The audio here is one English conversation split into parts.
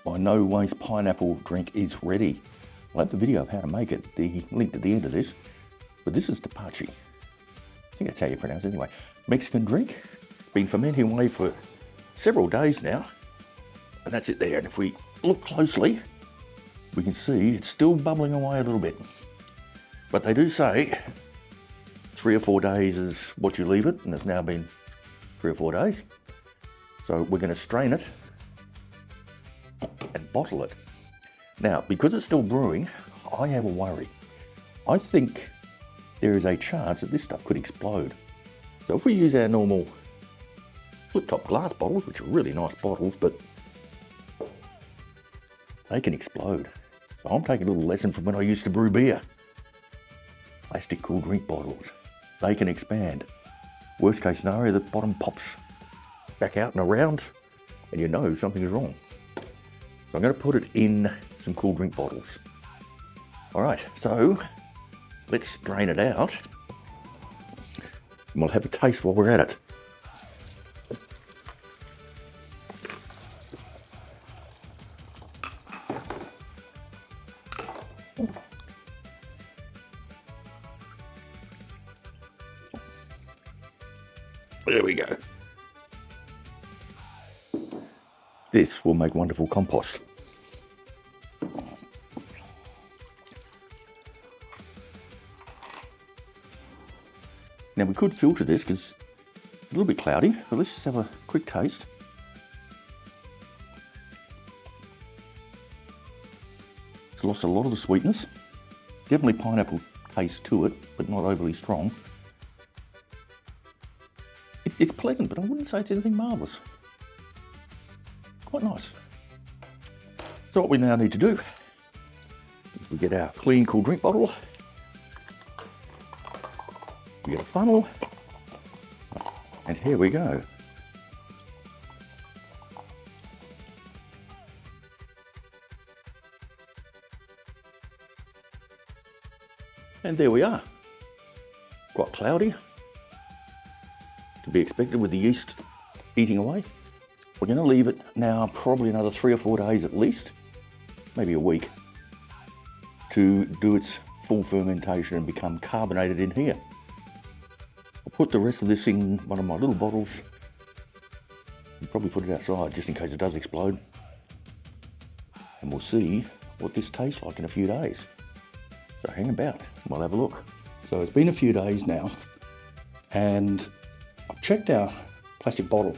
My no waste pineapple drink is ready. I'll have the video of how to make it, the link at the end of this. But this is Tepache. I think that's how you pronounce it anyway. Mexican drink. Been fermenting away for several days now. And that's it there. And if we look closely, we can see it's still bubbling away a little bit. But they do say 3 or 4 days is what you leave it, and it's now been 3 or 4 days. So we're going to strain it and bottle it. Now, because it's still brewing, I have a worry. I think there is a chance that this stuff could explode. So if we use our normal flip-top glass bottles, which are really nice bottles, but they can explode. So I'm taking a little lesson from when I used to brew beer. Plastic cool drink bottles, they can expand. Worst case scenario, the bottom pops back out and around, and you know something is wrong. So I'm going to put it in some cool drink bottles. All right, so let's drain it out. And we'll have a taste while we're at it. There we go. This will make wonderful compost. Now we could filter this because it's a little bit cloudy, but let's just have a quick taste. It's lost a lot of the sweetness. Definitely pineapple taste to it, but not overly strong. It's pleasant, but I wouldn't say it's anything marvellous. Quite nice. So what we now need to do is we get our clean cool drink bottle, we get a funnel, and here we go. And there we are. Quite cloudy, to be expected with the yeast eating away. We're going to leave it now probably another 3 or 4 days at least, maybe a week, to do its full fermentation and become carbonated in here. I'll put the rest of this in one of my little bottles and probably put it outside just in case it does explode. And we'll see what this tastes like in a few days. So hang about and we'll have a look. So it's been a few days now and I've checked our plastic bottle.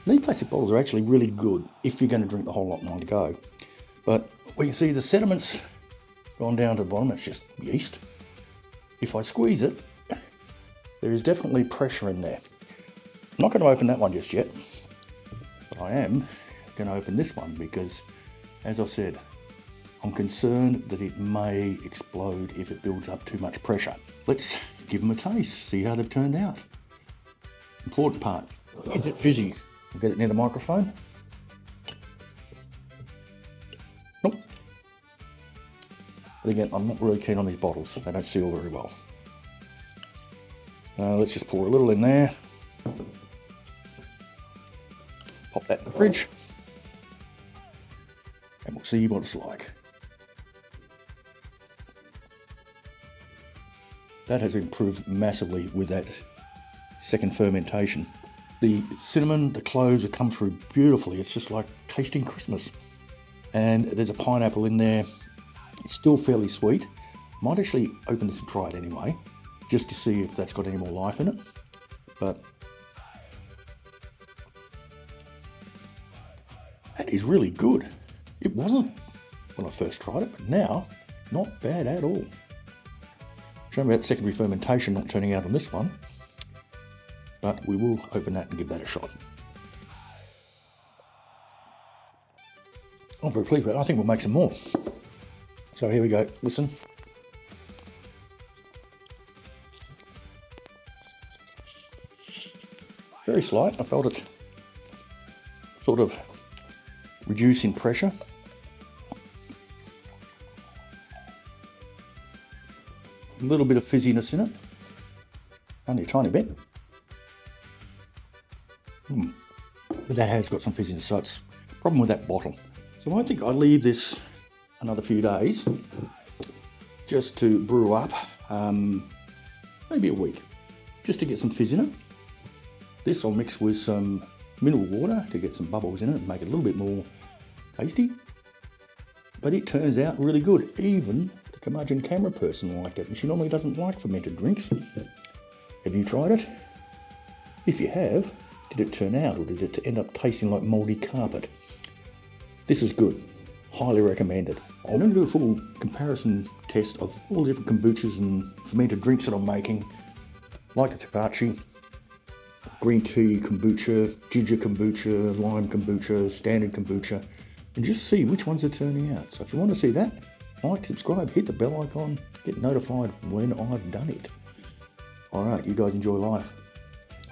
These plastic bottles are actually really good if you're going to drink the whole lot in one go. But we can see the sediment's gone down to the bottom, it's just yeast. If I squeeze it, there is definitely pressure in there. I'm not going to open that one just yet, but I am going to open this one because, as I said, I'm concerned that it may explode if it builds up too much pressure. Let's give them a taste, see how they've turned out. Important part, is it fizzy? We'll get it near the microphone. Nope. But again, I'm not really keen on these bottles. They don't seal very well. Let's just pour a little in there. Pop that in the fridge. And we'll see what it's like. That has improved massively with that second fermentation. The cinnamon, the cloves have come through beautifully. It's just like tasting Christmas. And there's a pineapple in there. It's still fairly sweet. Might actually open this and try it anyway, just to see if that's got any more life in it. But that is really good. It wasn't when I first tried it, but now, not bad at all. Shame about secondary fermentation not turning out on this one. But we will open that and give that a shot. I'm very pleased with it. I think we'll make some more. So here we go. Listen. Very slight. I felt it sort of reduce in pressure. A little bit of fizziness in it. Only a tiny bit. But that has got some fizziness, so it's a problem with that bottle. So I think I leave this another few days just to brew up, maybe a week, just to get some fizz in it. This I'll mix with some mineral water to get some bubbles in it and make it a little bit more tasty. But it turns out really good. Even the curmudgeon camera person liked it, and she normally doesn't like fermented drinks. Have you tried it? If you have, did it turn out, or did it end up tasting like mouldy carpet? This is good. Highly recommended. I'm going to do a full comparison test of all the different kombuchas and fermented drinks that I'm making, like the Tepache, green tea kombucha, ginger kombucha, lime kombucha, standard kombucha, and just see which ones are turning out. So if you want to see that, like, subscribe, hit the bell icon, get notified when I've done it. All right, you guys enjoy life.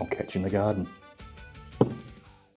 I'll catch you in the garden.